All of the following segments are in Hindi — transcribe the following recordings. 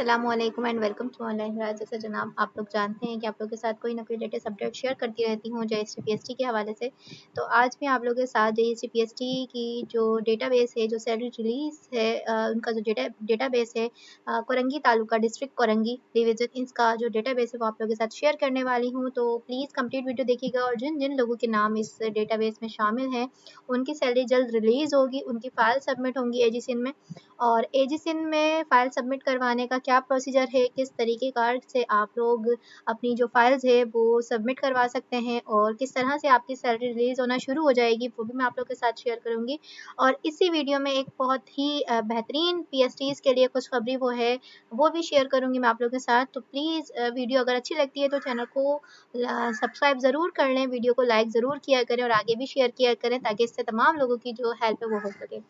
अस्सलामुअलैकुम and welcome to online class. जैसे जनाब आप लोग जानते हैं कि आप लोग के साथ कोई ना कोई लेटेस्ट अपडेट शेयर करती रहती हूँ जेएसटी पीएसटी के हवाले से। तो आज मैं आप लोगों के साथ जेएसटी पीएसटी की जो डेटाबेस है, जो सैलरी रिलीज है, उनका जो डेटाबेस है, कोरंगी तालुका डिस्ट्रिक्ट कोरंगी डिवीजन, इसका जो डेटाबेस है वो आप लोगों के साथ शेयर करने वाली हूँ। तो प्लीज़ कंप्लीट वीडियो देखिएगा और जिन जिन लोगों के नाम इस डेटाबेस में शामिल हैं उनकी सैलरी जल्द रिलीज़ होगी, उनकी फ़ाइल सबमिट होंगी एजीसिन में। और एजीसिन में फ़ाइल सबमिट करवाने का क्या प्रोसीजर है, किस तरीके कार से आप लोग अपनी जो फाइल्स है वो सबमिट करवा सकते हैं और किस तरह से आपकी सैलरी रिलीज़ होना शुरू हो जाएगी, वो भी मैं आप लोग के साथ शेयर करूँगी। और इसी वीडियो में एक बहुत ही बेहतरीन पीएसटीज़ के लिए खुशखबरी वो भी शेयर करूँगी मैं आप लोगों के साथ। तो प्लीज़ वीडियो अगर अच्छी लगती है तो चैनल को सब्सक्राइब ज़रूर कर लें, वीडियो को लाइक ज़रूर किया करें और आगे भी शेयर किया करें ताकि इससे तमाम लोगों की जो हेल्प है वो हो सके।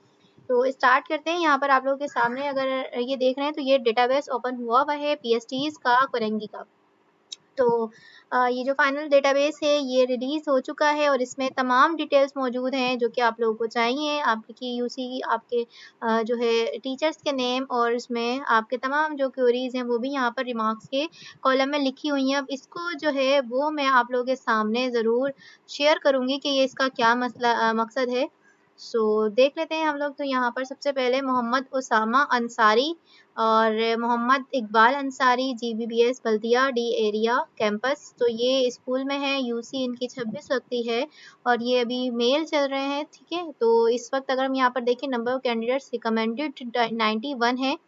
तो स्टार्ट करते हैं। यहाँ पर आप लोगों के सामने अगर ये देख रहे हैं तो ये डेटाबेस ओपन हुआ है पीएसटीज़ का कोरंगी का। तो ये जो फाइनल डेटाबेस है ये रिलीज़ हो चुका है और इसमें तमाम डिटेल्स मौजूद हैं जो कि आप लोगों को चाहिए। आपकी यूसी आपके जो है टीचर्स के नेम और इसमें आपके तमाम जो क्वेरीज़ हैं वो भी यहाँ पर रिमार्क्स के कॉलम में लिखी हुई हैं। अब इसको जो है वो मैं आप लोगों के सामने ज़रूर शेयर करूँगी कि ये इसका क्या मकसद है। देख लेते हैं हम लोग। तो यहाँ पर सबसे पहले मोहम्मद उसामा अंसारी और मोहम्मद इकबाल अंसारी जीबीबीएस बल्दिया डी एरिया कैंपस। तो ये स्कूल में है, यूसी इनकी 26 लगती है और ये अभी मेल चल रहे हैं, ठीक है। तो इस वक्त अगर हम यहाँ पर देखें नंबर ऑफ कैंडिडेट्स रिकमेंडेड 91 है,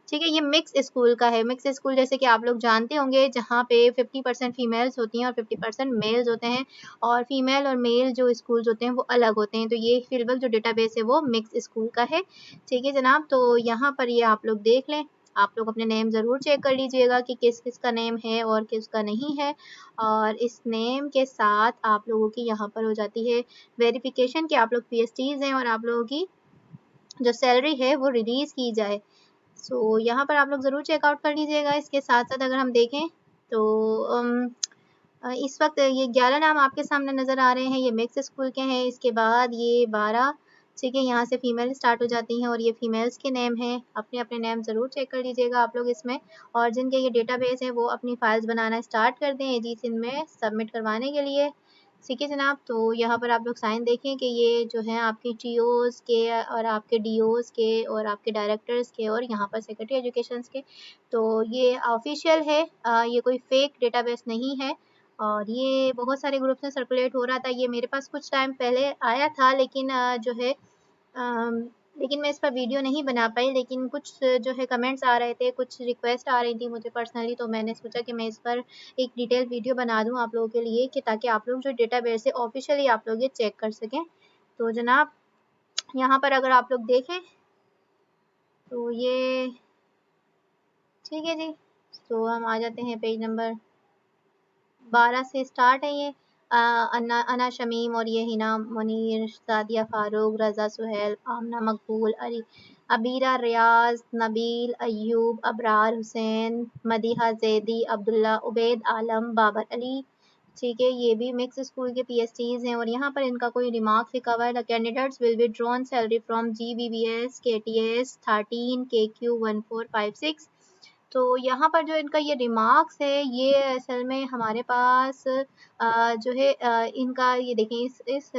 ठीक है। ये मिक्स स्कूल का है। मिक्स स्कूल जैसे कि आप लोग जानते होंगे जहाँ पे 50% फीमेल्स होती हैं और 50% मेल्स होते हैं और फीमेल और मेल जो स्कूल्स होते हैं वो अलग होते हैं। तो ये फिलहाल जो डेटाबेस है वो मिक्स स्कूल का है, ठीक है जनाब। तो यहाँ पर ये आप लोग देख लें, आप लोग अपने नेम ज़रूर चेक कर लीजिएगा कि किस किस का नेम है और किसका नहीं है। और इस नेम के साथ आप लोगों की यहाँ पर हो जाती है वेरिफिकेशन कि आप लोग पीएसटीज़ हैं और आप लोगों की जो सैलरी है वो रिलीज़ की जाए। यहाँ पर आप लोग ज़रूर चेकआउट कर लीजिएगा। इसके साथ-साथ अगर हम देखें तो इस वक़्त ये 11 नाम आपके सामने नज़र आ रहे हैं, ये मिक्स स्कूल के हैं। इसके बाद ये 12, ठीक है, यहाँ से फीमेल स्टार्ट हो जाती हैं और ये फीमेल्स के नेम हैं। अपने-अपने नेम ज़रूर चेक कर लीजिएगा आप लोग इसमें। और जिनके ये डेटाबेस है वो अपनी फाइल्स बनाना स्टार्ट कर दें एजीसिन में सबमिट करवाने के लिए, ठीक है जनाब। तो यहाँ पर आप लोग साइन देखें कि ये जो है आपके टीओज़ के और आपके डीओज़ के और आपके डायरेक्टर्स के और यहाँ पर सेक्रेटरी एजुकेशंस के। तो ये ऑफ़िशियल है, ये कोई फ़ेक डेटाबेस नहीं है और ये बहुत सारे ग्रुप्स में सर्कुलेट हो रहा था। ये मेरे पास कुछ टाइम पहले आया था लेकिन जो है लेकिन मैं इस पर वीडियो नहीं बना पाई। लेकिन कुछ जो है कमेंट्स आ रहे थे, कुछ रिक्वेस्ट आ रही थी मुझे पर्सनली, तो मैंने सोचा कि मैं इस पर एक डिटेल वीडियो बना दूँ आप लोगों के लिए कि ताकि आप लोग जो डेटाबेस है ऑफ़िशियली आप लोग ये चेक कर सकें। तो जनाब यहाँ पर अगर आप लोग देखें तो ये ठीक है जी। हम आ जाते हैं पेज नंबर 12 से स्टार्ट है ये। अना शमीम और ये हिना मुनीर, सादिया फ़ारूक, रज़ा सुहेल, आमना मकबूल, अबीरा रियाज़, नबील अय्यूब, अबरार हुसैन, मदीहा ज़ैदी, अब्दुल्ला, उबैद आलम, बाबर अली, ठीक है। ये भी मिक्स स्कूल के पीएसटीज़ हैं और यहाँ पर इनका कोई रिमार्क्स लिखा हुआ है। The candidates will be drawn salary from GBBS KTS 13 KQ 1456। तो यहाँ पर जो इनका ये रिमार्क्स है ये असल में हमारे पास जो है इनका ये देखें इस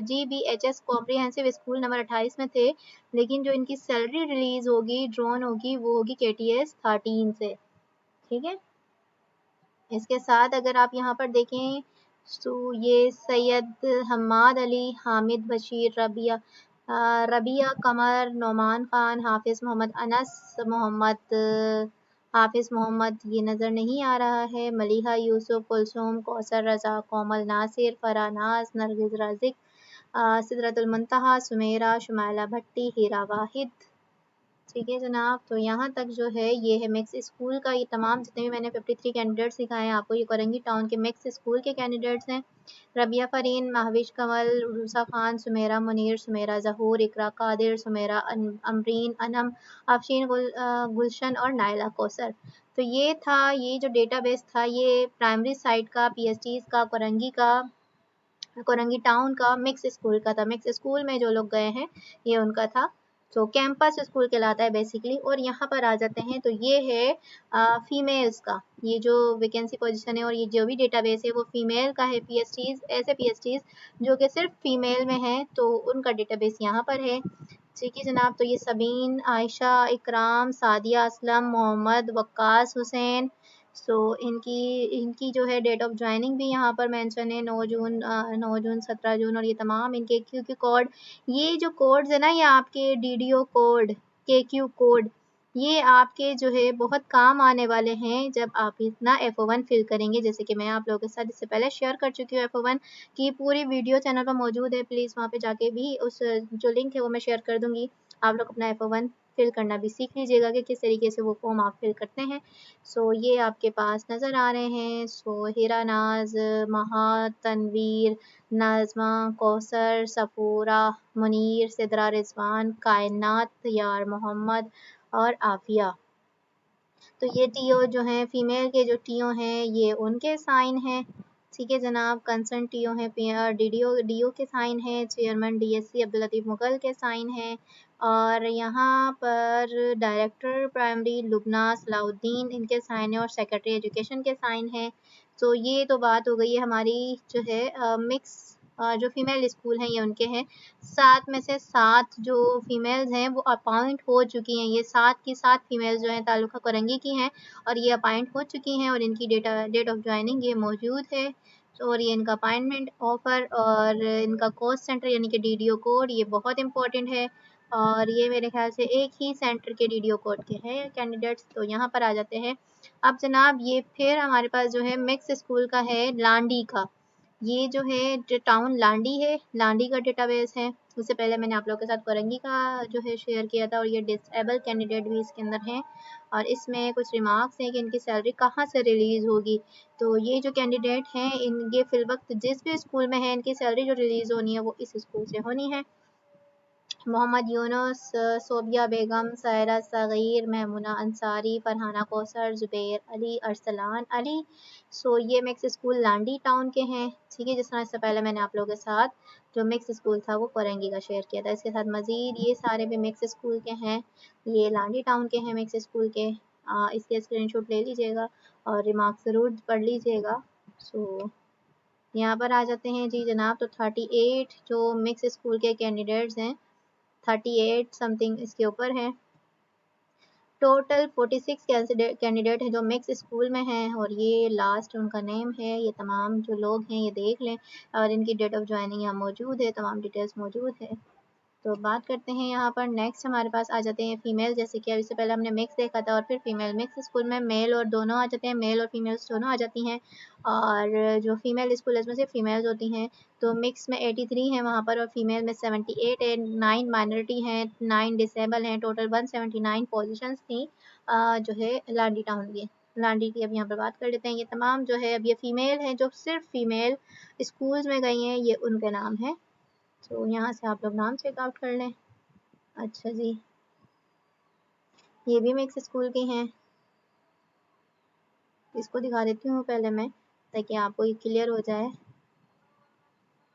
जीबीएचएस कॉम्प्रिहेंसिव स्कूल नंबर 28 में थे, लेकिन जो इनकी सैलरी रिलीज़ होगी ड्रॉन होगी वो होगी केटीएस 13 से, ठीक है। इसके साथ अगर आप यहाँ पर देखें तो ये सैयद हम्माद अली, हामिद बशीर, रबिया कमर, नौमान ख़ान, हाफिज़ मोहम्मद अनस, हाफिज़ मोहम्मद ये नज़र नहीं आ रहा है, मलिहा यूसुफ, कुलसूम, कौसर रज़ा, कोमल नासिर, फराह नाज़, नरगिस राज़िक, सिदरतुल मुंतहा, सुमेरा, शुमाइला भट्टी, हीरा वाहिद, ठीक है जनाब। तो यहाँ तक जो है ये है मिक्स स्कूल का। ये तमाम जितने भी मैंने 53 कैंडिडेट्स दिखाए हैं आपको, ये कोरंगी टाउन के मिक्स स्कूल के कैंडिडेट्स हैं। रबिया फ़रीन, महविश कमल, रूसा खान, सुमेरा मुनीर, सुमेरा ज़हूर, इकरा कादिर, सुमेरा अमरीन अनम, अफशीन गुलशन और नाइला कौसर। तो ये था ये जो डेटाबेस था ये प्राइमरी साइट का पीएसटीज़ का कोरंगी टाउन का मिक्स स्कूल का था। मिक्स स्कूल में जो लोग गए हैं ये उनका था। तो कैंपस स्कूल कहलाता है बेसिकली। और यहाँ पर आ जाते हैं तो ये है फीमेल्स का, ये जो वैकेंसी पोजीशन है और ये जो भी डेटाबेस है वो फीमेल का है। पीएचटीज, ऐसे पीएचटीज जो कि सिर्फ फीमेल में हैं तो उनका डेटाबेस यहाँ पर है। ठीक है जनाब, तो ये सबीन, आयशा, इकराम, सादिया असलम, मोहम्मद, वक्कास हुसैन। सो इनकी इनकी जो है डेट ऑफ ज्वाइनिंग भी यहाँ पर मेंशन है, 9 जून 17 जून। और ये तमाम इनके क्यू कोड, ये जो कोड्स है ना, ये आपके डीडीओ कोड, केक्यू कोड, ये आपके जो है बहुत काम आने वाले हैं जब आप इतना F1 फिल करेंगे। जैसे कि मैं आप लोगों के साथ इससे पहले शेयर कर चुकी हूँ, F1 की पूरी वीडियो चैनल पर मौजूद है, प्लीज़ वहाँ पे जाके भी उस जो लिंक है वो मैं शेयर कर दूँगी। आप लोग अपना F1 फिल करना भी सीख लीजिएगा कि किस तरीके से वो फॉर्म आप फिल करते हैं। सो ये आपके पास नज़र आ रहे हैं। सो हिरा नाज, महा, तनवीर, नाज़मा, कौसर, सफ़ूरा, मुनीर, सिदरा रिज़वान, कायनात, यार मोहम्मद और आफिया। तो ये टीओ जो हैं, फीमेल के जो टीओ हैं ये उनके साइन हैं। ठीक है जनाब, कंसर्न टीओ हैं, डीओ के साइन हैं, चेयरमैन डीएससी अब्दुल लतीफ़ मुगल के साइन हैं। और यहाँ पर डायरेक्टर प्राइमरी लुबना सलाउद्दीन, इनके साइन हैं। और सेक्रेटरी एजुकेशन के साइन हैं। तो ये तो बात हो गई है हमारी जो है मिक्स जो फीमेल स्कूल हैं ये उनके हैं। 7 में से 7 जो फीमेल्स हैं वो अपॉइंट हो चुकी हैं। ये 7 की 7 फीमेल्स जो हैं तालुका कोरंगी की हैं और ये अपॉइंट हो चुकी हैं और इनकी डेट ऑफ ज्वाइनिंग ये मौजूद है। और ये इनका अपॉइंटमेंट ऑफर और इनका कोर्स सेंटर यानी कि डीडीओ कोड ये बहुत इंपॉर्टेंट है। और ये मेरे ख्याल से एक ही सेंटर के डीडीओ कोड के हैं कैंडिडेट्स। तो यहाँ पर आ जाते हैं। अब जनाब ये फिर हमारे पास जो है मिक्स स्कूल का है, लांडी का। ये जो है टाउन लांडी है, लांडी का डेटाबेस है। उससे पहले मैंने आप लोगों के साथ कोरंगी का जो है शेयर किया था। और ये डिसेबल कैंडिडेट भी इसके अंदर हैं। और इसमें कुछ रिमार्क्स हैं कि इनकी सैलरी कहाँ से रिलीज़ होगी। तो ये जो कैंडिडेट हैं ये फिल वक्त जिस भी स्कूल में है इनकी सैलरी जो रिलीज़ होनी है वो इस स्कूल से होनी है। मोहम्मद यूनुस, सोबिया बेगम, सायरा सगीर, महमूना अंसारी, फरहाना कौसर, ज़ुबैर अली, अरसलान अली। सो ये मिक्स स्कूल लांडी टाउन के हैं। ठीक है, जिस तरह इससे पहले मैंने आप लोगों के साथ जो मिक्स स्कूल था वो कोरंगी का शेयर किया था। इसके साथ मज़ीद ये सारे भी मिक्स स्कूल के हैं। ये लांडी टाउन के हैं मिक्स स्कूल के। इसके स्क्रीनशॉट ले लीजिएगा और रिमार्क ज़रूर पढ़ लीजिएगा। सो यहाँ पर आ जाते हैं जी जनाब। तो 38 जो मिक्स स्कूल के कैंडिडेट्स हैं, 38 समथिंग इसके ऊपर हैं। टोटल 46 कैंडिडेट हैं जो मिक्स स्कूल में हैं। और ये लास्ट उनका नेम है। ये तमाम जो लोग हैं ये देख लें और इनकी डेट ऑफ ज्वाइनिंग यहाँ मौजूद है, तमाम डिटेल्स मौजूद है। तो बात करते हैं यहाँ पर नेक्स्ट हमारे पास आ जाते हैं फीमेल। जैसे कि इससे पहले हमने मिक्स देखा था और फिर फीमेल। मिक्स स्कूल में मेल और दोनों आ जाते हैं, मेल और फीमेल्स दोनों आ जाती हैं। और जो फीमेल स्कूल है इसमें से फीमेल्स होती हैं। तो मिक्स में 83 हैं वहाँ पर और फीमेल में 78 है, 9 माइनॉरिटी हैं, 9 डिसेबल हैं। टोटल 179 पोजीशंस थी जो है लांडी टाउन की। लांडी की अब यहाँ पर बात कर लेते हैं। ये तमाम जो है अब ये फीमेल हैं जो सिर्फ फीमेल स्कूल्स में गई हैं, ये उनके नाम है। तो यहाँ से आप लोग नाम चेक आउट कर लें। अच्छा जी, ये भी मिक्स स्कूल के हैं। इसको दिखा देती हूँ पहले मैं ताकि आपको ये क्लियर हो जाए।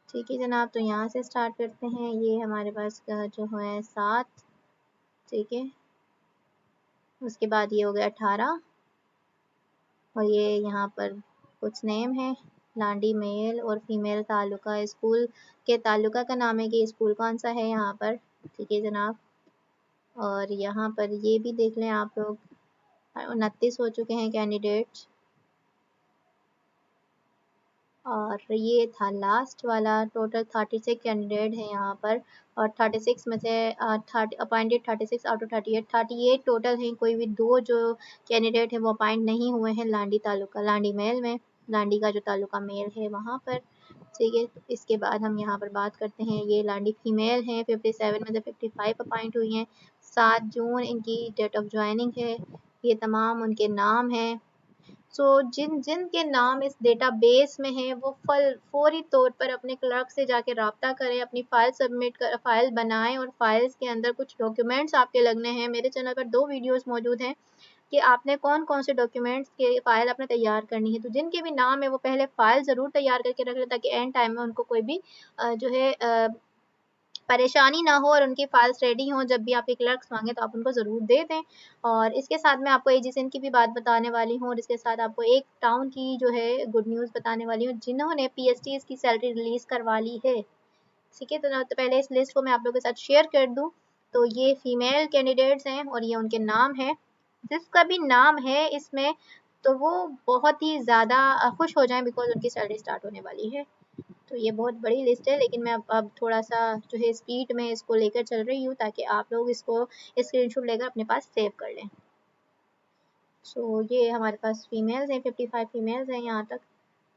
ठीक है जनाब, तो यहाँ से स्टार्ट करते हैं। ये हमारे पास जो है 7। ठीक है, उसके बाद ये हो गया 18। और ये यहाँ पर कुछ नेम है, लांडी मेल और फीमेल तालुका स्कूल के तालुका का नाम है कि स्कूल कौन सा है यहाँ पर। ठीक है जनाब, और यहाँ पर ये भी देख लें आप लोग, 29 हो चुके हैं कैंडिडेट्स। और ये था लास्ट वाला। टोटल 36 कैंडिडेट हैं यहाँ पर। और 36 में से अपॉइंटेड 36 आउट ऑफ 38 टोटल हैं। कोई भी 2 जो कैंडिडेट हैं वो अपॉइंट नहीं हुए हैं लांडी तालुका, लांडी मेल में, लांडी का जो तालुका मेल है वहाँ पर। ठीक है, इसके बाद हम यहाँ पर बात करते हैं। ये लांडी फीमेल हैं, 57 में से 55 अपॉइंट हुई हैं। 7 जून इनकी डेट ऑफ ज्वाइनिंग है। ये तमाम उनके नाम हैं। सो जिन जिन के नाम इस डेटाबेस में हैं वो फौरी तौर पर अपने क्लर्क से जाके रब्ता करें, अपनी फ़ाइल सबमिट कर, फ़ाइल बनाएं। और फाइल्स के अंदर कुछ डॉक्यूमेंट्स आपके लगने हैं। मेरे चैनल पर 2 वीडियोस मौजूद हैं कि आपने कौन कौन से डॉक्यूमेंट्स के फ़ाइल आपने तैयार करनी है। तो जिनके भी नाम है वो पहले फ़ाइल ज़रूर तैयार करके रख लें ताकि एंड टाइम में उनको कोई भी जो है परेशानी ना हो और उनकी फाइल्स रेडी हों, जब भी आपके क्लर्क्स मांगे तो आप उनको ज़रूर दे दें। और इसके साथ मैं आपको एजिसन की भी बात बताने वाली हूँ और इसके साथ आपको एक टाउन की जो है गुड न्यूज़ बताने वाली हूँ जिन्होंने पीएसटीज की सैलरी रिलीज़ करवा ली है। ठीक है, तो पहले इस लिस्ट को मैं आप लोगों के साथ शेयर कर दूँ। तो ये फीमेल कैंडिडेट्स हैं और ये उनके नाम हैं। जिसका भी नाम है इसमें तो वो बहुत ही ज़्यादा खुश हो जाएँ बिकॉज़ उनकी सैलरी स्टार्ट होने वाली है। तो ये बहुत बड़ी लिस्ट है लेकिन मैं अब थोड़ा-सा जो है स्पीड में इसको लेकर चल रही हूँ ताकि आप लोग इसको स्क्रीनशॉट लेकर अपने पास सेव कर लें। सो ये हमारे पास फीमेल्स हैं, 55 फीमेल्स हैं यहाँ तक।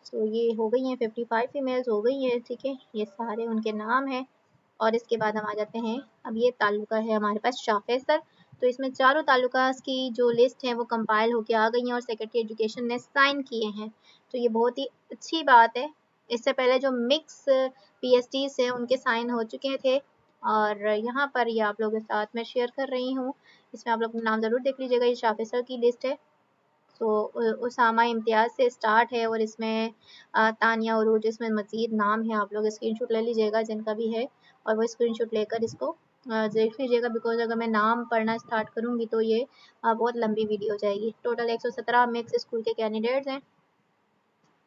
सो ये हो गई हैं, 55 फीमेल्स हो गई हैं, ठीक है। ये सारे उनके नाम हैं और इसके बाद हम आ जाते हैं, अब ये तालुका है हमारे पास शाफेसर। तो इसमें चारों तालुकास की जो लिस्ट है वो कंपाइल होके आ गई हैं और सेक्रेटरी एजुकेशन ने साइन किए हैं। तो ये बहुत ही अच्छी बात है। इससे पहले जो मिक्स पीएसटीज हैं उनके साइन हो चुके थे और यहाँ पर ये आप लोगों के साथ मैं शेयर कर रही हूँ। इसमें आप लोग नाम ज़रूर देख लीजिएगा, ये शाफेसर की लिस्ट है। तो उसामा इम्तियाज़ से स्टार्ट है और इसमें तानिया उरूज, इसमें मज़ीद नाम है, आप लोग स्क्रीनशॉट ले लीजिएगा जिनका भी है और वो स्क्रीनशॉट लेकर इसको देख लीजिएगा बिकॉज़ अगर मैं नाम पढ़ना स्टार्ट करूँगी तो ये बहुत लंबी वीडियो हो जाएगी। टोटल 117 मिक्स स्कूल के कैंडिडेट्स हैं।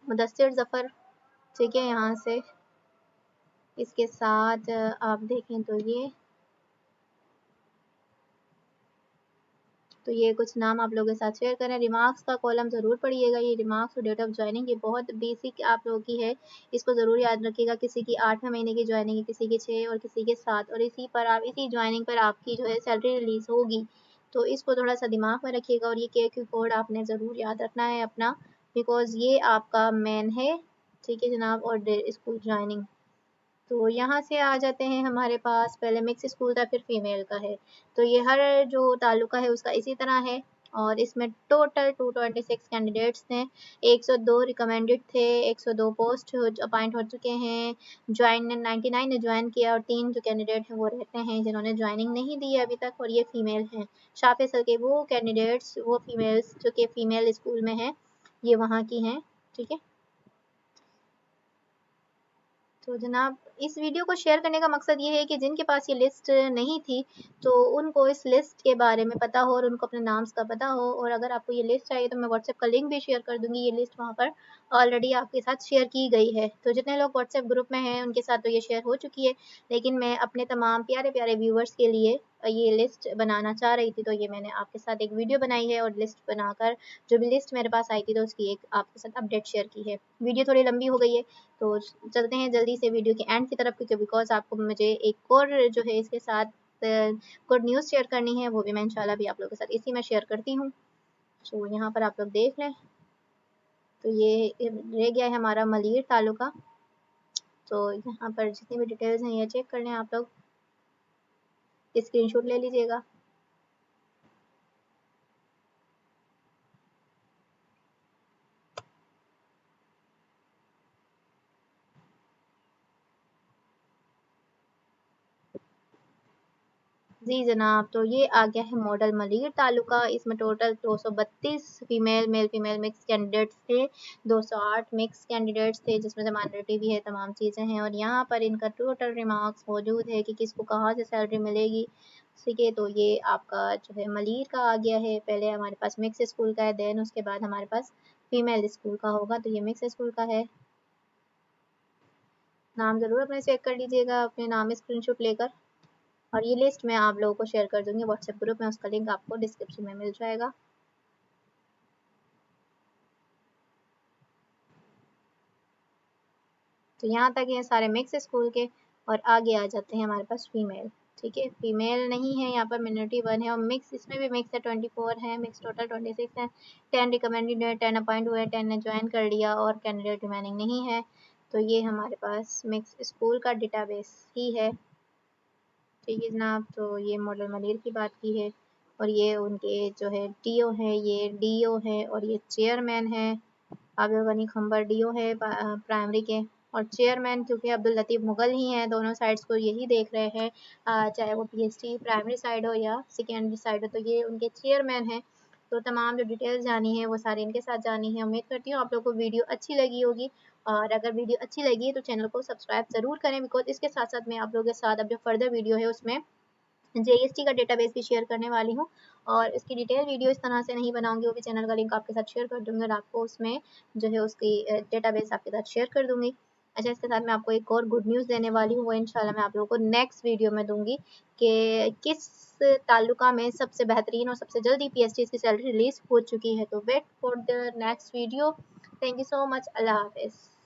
मुदस्सिर ज़फ़र, ठीक है, यहाँ से इसके साथ आप देखें तो ये कुछ नाम आप लोगों के साथ शेयर करें। रिमार्क्स का कॉलम ज़रूर पढ़िएगा, ये रिमार्क्स और डेट ऑफ जॉइनिंग ये बहुत बेसिक आप लोगों की है, इसको ज़रूर याद रखिएगा। किसी की 8वें महीने की जॉइनिंग है, किसी की 6 और किसी के 7 और इसी पर आप इसी जॉइनिंग पर आपकी जो है सैलरी रिलीज़ होगी। तो इसको थोड़ा-सा दिमाग में रखिएगा और ये KQ कोड आपने ज़रूर याद रखना है अपना बिकॉज़ ये आपका मेन है, ठीक है जनाब, और स्कूल जॉइनिंग। तो यहाँ से आ जाते हैं हमारे पास, पहले मिक्स स्कूल था फिर फीमेल का है। तो ये हर जो तालुका है उसका इसी तरह है और इसमें टोटल 226 कैंडिडेट्स थे। 102 रिकमेंडेड थे, 102 पोस्ट अपॉइंट हो चुके हैं। ज्वाइन 99 ने ज्वाइन किया और 3 जो कैंडिडेट हैं वो रहते हैं जिन्होंने ज्वाइनिंग नहीं दी है अभी तक और ये फीमेल हैं। शाफेसर के वो कैंडिडेट्स, वो फीमेल्स जो कि फीमेल स्कूल में हैं, ये वहाँ की हैं, ठीक है। तो जनाब इस वीडियो को शेयर करने का मकसद ये है कि जिनके पास ये लिस्ट नहीं थी तो उनको इस लिस्ट के बारे में पता हो और उनको अपने नाम्स का पता हो। और अगर आपको ये लिस्ट चाहिए तो मैं व्हाट्सएप का लिंक भी शेयर कर दूँगी, ये लिस्ट वहाँ पर ऑलरेडी आपके साथ शेयर की गई है। तो जितने लोग व्हाट्सएप ग्रुप में हैं उनके साथ तो ये शेयर हो चुकी है, लेकिन मैं अपने तमाम प्यारे-प्यारे व्यूअर्स के लिए ये लिस्ट बनाना चाह रही थी, तो ये मैंने आपके साथ एक वीडियो बनाई है और लिस्ट बनाकर जो भी लिस्ट मेरे पास आई थी तो उसकी एक आपके साथ अपडेट शेयर की है। वीडियो थोड़ी लंबी हो गई है तो चलते हैं जल्दी से वीडियो के एंड की तरफ क्योंकि बिकॉज़ आपको मुझे एक और जो है इसके साथ गुड न्यूज़ शेयर करनी है, वो भी मैं इंशाल्लाह भी आप लोगों के साथ इसी में शेयर करती हूँ। सो यहाँ पर आप लोग देख लें, तो ये रह गया है हमारा मलीर तालुका। तो यहाँ पर जितनी भी डिटेल्स हैं ये चेक कर लें आप लोग, स्क्रीनशॉट ले लीजिएगा। जी जनाब, तो ये आ गया है मॉडल मलीर तालुका। इसमें टोटल 232 मेल-फीमेल मिक्स कैंडिडेट्स थे, 208 मिक्स कैंडिडेट्स थे जिसमें से माइनॉरिटी भी है, तमाम चीज़ें हैं। और यहाँ पर इनका टोटल रिमार्क्स मौजूद है कि किसको कहाँ से सैलरी मिलेगी। ठीक है, तो ये आपका जो है मलीर का आ गया है। पहले हमारे पास मिक्स स्कूल का है, देन उसके बाद हमारे पास फीमेल स्कूल का होगा। तो ये मिक्स स्कूल का है। नाम ज़रूर अपने चेक कर लीजिएगा, अपने नाम स्क्रीनशॉट लेकर। और ये लिस्ट मैं आप लोगों को शेयर कर दूँगी व्हाट्सएप ग्रुप में, उसका लिंक आपको डिस्क्रिप्शन में मिल जाएगा। तो यहाँ तक ये सारे मिक्स स्कूल के और आगे आ जाते हैं हमारे पास फीमेल, ठीक है। फीमेल नहीं है यहाँ पर, मिनोरिटी 1 है और मिक्स, इसमें भी मिक्स है, 24 है मिक्स, टोटल 26 है। 10 रिकमेंडेड है, 10 अपॉइंट हुए, 10 ने ज्वाइन कर लिया और कैंडिडेट रिमेनिंग नहीं है। तो ये हमारे पास मिक्स स्कूल का डेटाबेस ही है, ठीक है जनाब। तो ये मॉडल मलीर की बात की है और ये उनके जो है टीओ है, ये डीओ है और ये चेयरमैन है। आबिद गनी खंबर डीओ है प्राइमरी के और चेयरमैन क्योंकि अब्दुल लतीफ़ मुगल ही हैं, दोनों साइड्स को यही देख रहे हैं, चाहे वो पीएसटी प्राइमरी साइड हो या सेकेंडरी साइड हो, तो ये उनके चेयरमैन हैं। तो तमाम जो डिटेल्स जानी है वो सारी इनके साथ जानी है। उम्मीद करती हूँ आप लोगों को वीडियो अच्छी लगी होगी, और अगर वीडियो अच्छी लगी है तो चैनल को सब्सक्राइब ज़रूर करें, बिकॉज़ इसके साथ-साथ मैं आप लोगों के साथ अब जो फर्दर वीडियो है उसमें जीएसटी का डेटाबेस भी शेयर करने वाली हूँ, और इसकी डिटेल वीडियो इस तरह से नहीं बनाऊँगी, वो भी चैनल का लिंक आपके साथ शेयर कर दूँगी और आपको उसमें जो है उसकी डेटाबेस आपके साथ शेयर कर दूँगी। अच्छा, इसके साथ मैं आपको एक और गुड न्यूज़ देने वाली हूँ, वो इंशाल्लाह मैं आप लोगों को नेक्स्ट वीडियो में दूँगी कि किस तालुका में सबसे बेहतरीन और सबसे जल्दी पीएसटीज़ की सैलरी रिलीज़ हो चुकी है। तो wait for the next video. Thank you so much. अल्लाह हाफ़िज़।